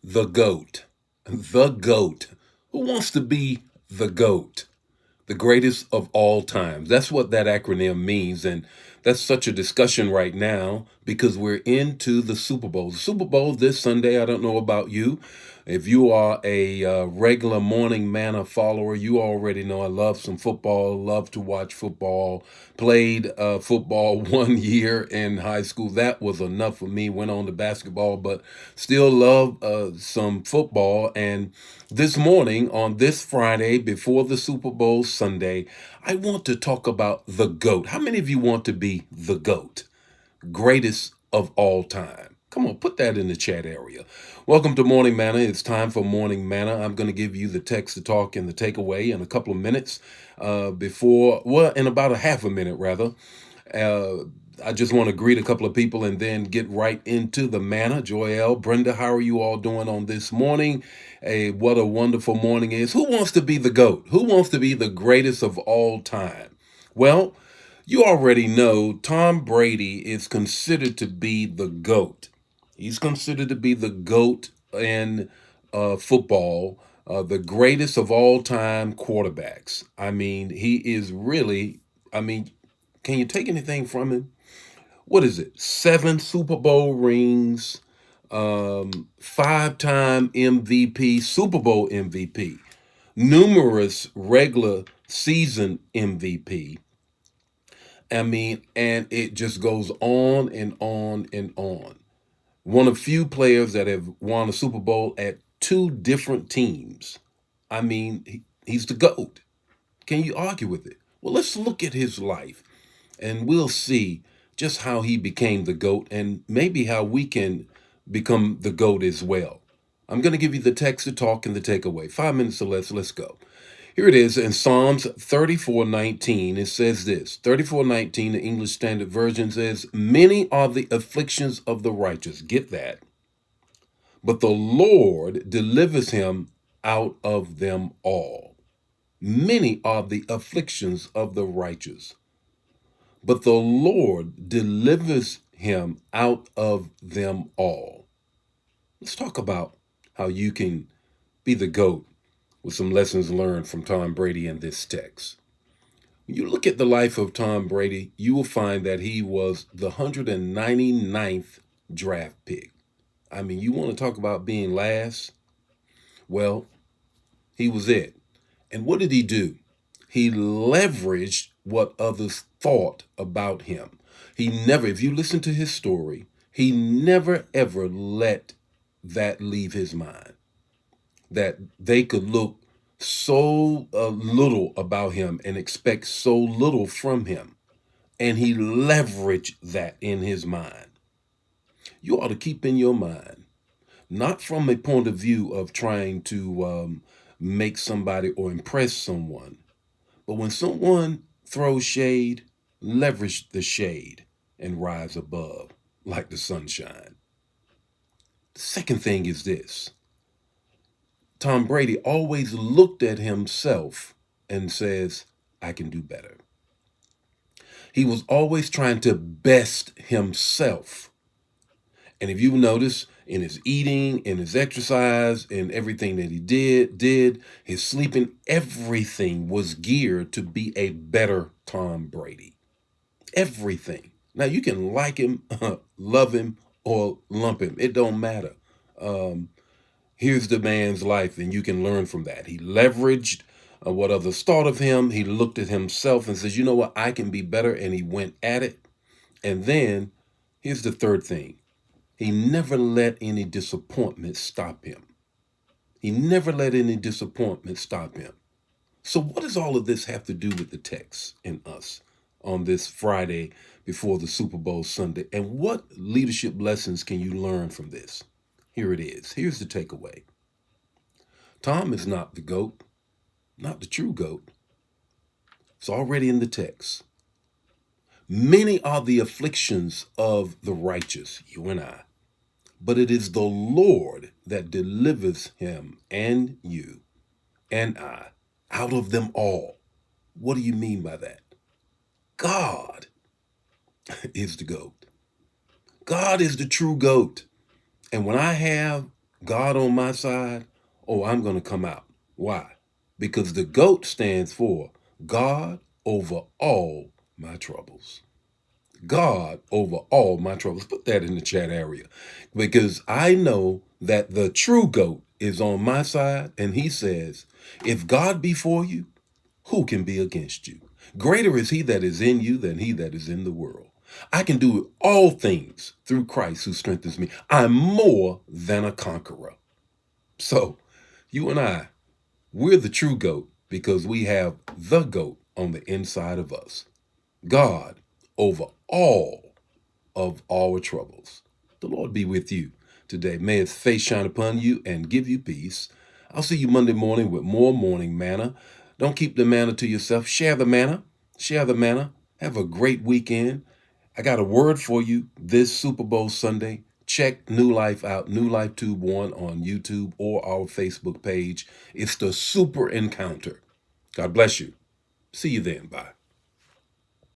The GOAT. The GOAT. Who wants to be the GOAT? The greatest of all times. That's what that acronym means. And that's such a discussion right now because we're into the Super Bowl. The Super Bowl this Sunday, I don't know about you. If you are a regular Morning Manna follower, you already know I love some football, love to watch football. Played football 1 year in high school. That was enough for me. Went on to basketball, but still love some football. And this morning, on this Friday, before the Super Bowl Sunday, I want to talk about the GOAT. How many of you want to be the GOAT? Greatest of all time. Come on, put that in the chat area. Welcome to Morning Manna. It's time for Morning Manna. I'm going to give you the text to talk and the takeaway in a couple of minutes in about a half a minute, rather. Uh, I just want to greet a couple of people and then get right into the manna. Joelle, Brenda, how are you all doing on this morning? What a wonderful morning it is. Who wants to be the GOAT? Who wants to be the greatest of all time? Well, you already know Tom Brady is considered to be the GOAT. He's considered to be the GOAT in football, the greatest of all time quarterbacks. I mean, he is really, I mean, can you take anything from him? What is it? 7 Super Bowl rings, 5-time MVP, Super Bowl MVP, numerous regular season MVP. I mean, and it just goes on and on and on. One of few players that have won a Super Bowl at two different teams. I mean, he's the GOAT. Can you argue with it? Well, let's look at his life and we'll see just how he became the GOAT and maybe how we can become the GOAT as well. I'm going to give you the text to talk and the takeaway. 5 minutes or less, let's go. Here it is in Psalms 34:19. It says this 34:19, the English Standard Version says, "Many are the afflictions of the righteous." Get that. "But the Lord delivers him out of them all." Many are the afflictions of the righteous, but the Lord delivers him out of them all. Let's talk about how you can be the GOAT with some lessons learned from Tom Brady in this text. When you look at the life of Tom Brady, you will find that he was the 199th draft pick. I mean, you want to talk about being last? Well, he was it. And what did he do? He leveraged what others thought about him. He never, if you listen to his story, he never ever let that leave his mind. That they could look so little about him and expect so little from him. And he leveraged that in his mind. You ought to keep in your mind, not from a point of view of trying to make somebody or impress someone, but when someone throws shade, leverage the shade and rise above like the sunshine. The second thing is this: Tom Brady always looked at himself and says, I can do better. He was always trying to best himself. And if you notice in his eating, in his exercise, in everything that he did, his sleeping, everything was geared to be a better Tom Brady. Everything. Now you can like him, love him, or lump him. It don't matter. Um, Here's the man's life, and you can learn from that. He leveraged what others thought of him. He looked at himself and says, you know what, I can be better. And he went at it. And then here's the third thing: he never let any disappointment stop him. He never let any disappointment stop him. So, what does all of this have to do with the text and us on this Friday before the Super Bowl Sunday? And what leadership lessons can you learn from this? Here it is. Here's the takeaway: Tom is not the GOAT, not the true GOAT. It's already in the text. Many are the afflictions of the righteous, you and I, but it is the Lord that delivers him and you and I out of them all. What do you mean by that? God is the GOAT. God is the true GOAT. And when I have God on my side, oh, I'm going to come out. Why? Because the GOAT stands for God over all my troubles. God over all my troubles. Put that in the chat area because I know that the true GOAT is on my side, and he says, if God be for you, who can be against you? Greater is he that is in you than he that is in the world. I can do all things through Christ who strengthens me. I'm more than a conqueror. So, you and I, we're the true GOAT because we have the GOAT on the inside of us. God over all of our troubles. The Lord be with you today. May his face shine upon you and give you peace. I'll see you Monday morning with more morning manna. Don't keep the manna to yourself. Share the manna. Share the manna. Have a great weekend. I got a word for you this Super Bowl Sunday. Check New Life out, New Life Tube 1 on YouTube or our Facebook page. It's the Super Encounter. God bless you. See you then. Bye.